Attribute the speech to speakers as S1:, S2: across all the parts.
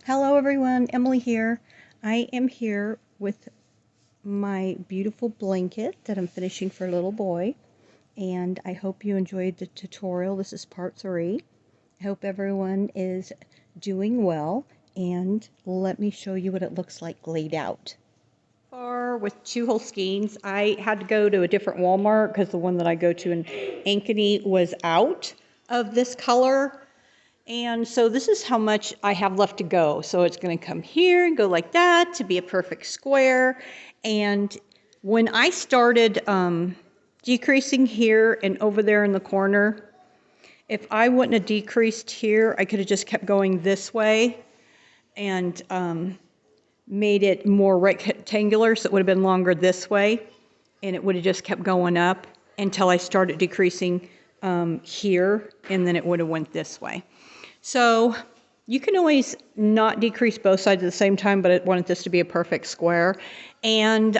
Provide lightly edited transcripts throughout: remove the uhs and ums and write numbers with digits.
S1: Hello everyone, Emily here. I am here with my beautiful blanket that I'm finishing for a little boy, and I hope you enjoyed the tutorial. This is part 3. I hope everyone is doing well, and let me show you what it looks like laid out. With 2 whole skeins, I had to go to a different Walmart because the one that I go to in Ankeny was out of this color. And so this is how much I have left to go. So it's going to come here and go like that to be a perfect square. And when I started decreasing here and over there in the corner, if I wouldn't have decreased here, I could have just kept going this way and made it more rectangular, so it would have been longer this way, and it would have just kept going up until I started decreasing here, and then it would have went this way. So you can always not decrease both sides at the same time, but I wanted this to be a perfect square. And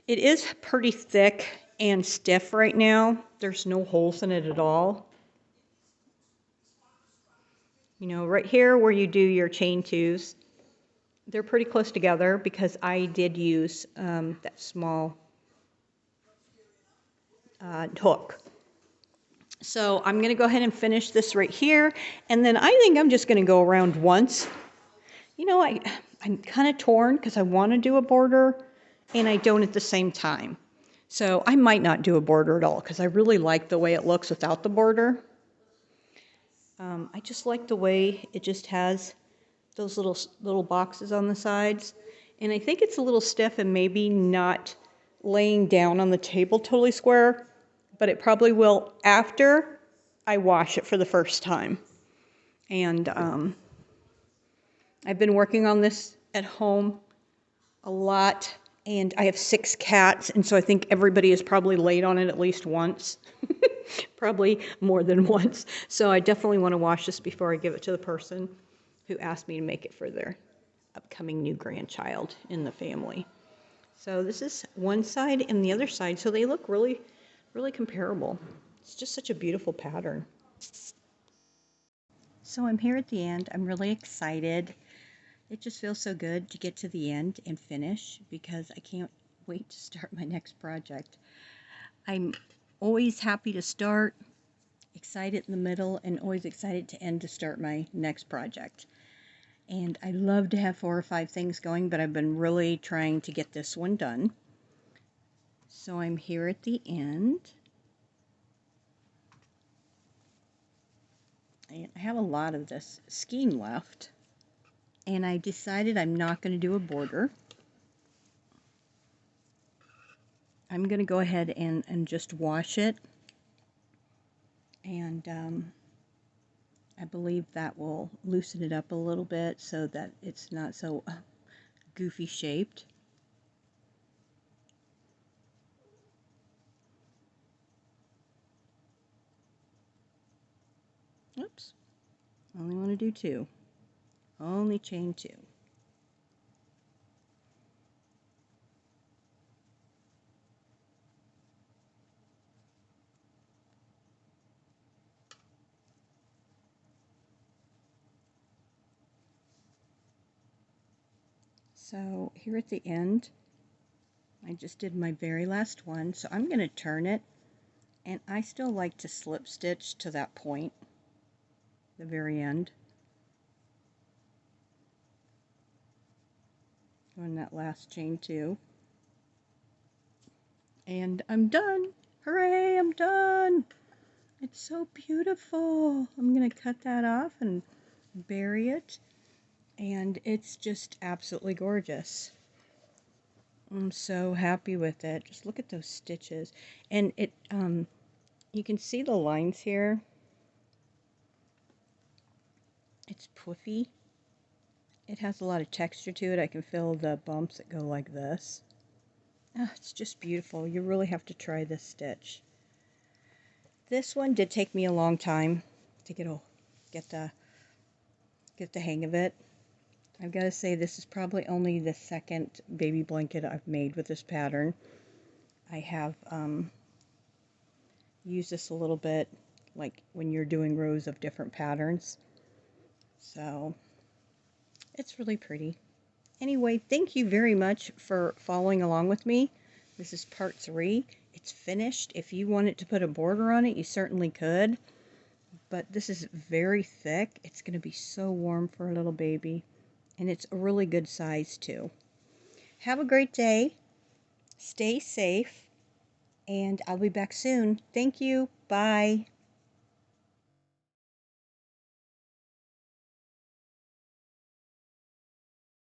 S1: it is pretty thick and stiff right now. There's no holes in it at all. You know, right here where you do your chain 2s, they're pretty close together because I did use that small hook. So I'm going to go ahead and finish this right here, and then I think I'm just going to go around once. You know, I'm kind of torn because I want to do a border and I don't at the same time. So I might not do a border at all because I really like the way it looks without the border. I just like the way it just has those little boxes on the sides. And I think it's a little stiff and maybe not laying down on the table totally square, but it probably will after I wash it for the first time. And I've been working on this at home a lot, and I have 6 cats, and so I think everybody has probably laid on it at least once, probably more than once. So I definitely want to wash this before I give it to the person who asked me to make it for their upcoming new grandchild in the family. So this is one side and the other side, so they look really, really comparable. It's just such a beautiful pattern. So I'm here at the end. I'm really excited. It just feels so good to get to the end and finish because I can't wait to start my next project. I'm always happy to start, excited in the middle, and always excited to end to start my next project. And I love to have 4 or 5 things going, but I've been really trying to get this one done. So I'm here at the end. And I have a lot of this skein left. And I decided I'm not going to do a border. I'm going to go ahead and just wash it. And I believe that will loosen it up a little bit so that it's not so goofy shaped. Oops, only want to do 2. Only chain 2. So here at the end, I just did my very last one, so I'm going to turn it, and I still like to slip stitch to that point, the very end. On that last chain 2. And I'm done! Hooray, I'm done! It's so beautiful! I'm going to cut that off and bury it. And it's just absolutely gorgeous. I'm so happy with it. Just look at those stitches. And it, you can see the lines here. It's puffy. It has a lot of texture to it. I can feel the bumps that go like this. Oh, it's just beautiful. You really have to try this stitch. This one did take me a long time to get the hang of it. I've got to say this is probably only the 2nd baby blanket I've made with this pattern. I have used this a little bit like when you're doing rows of different patterns. So it's really pretty. Anyway, thank you very much for following along with me. This is part 3. It's finished. If you wanted to put a border on it, you certainly could. But this is very thick. It's going to be so warm for a little baby. And it's a really good size too. Have a great day. Stay safe. And I'll be back soon. Thank you. Bye.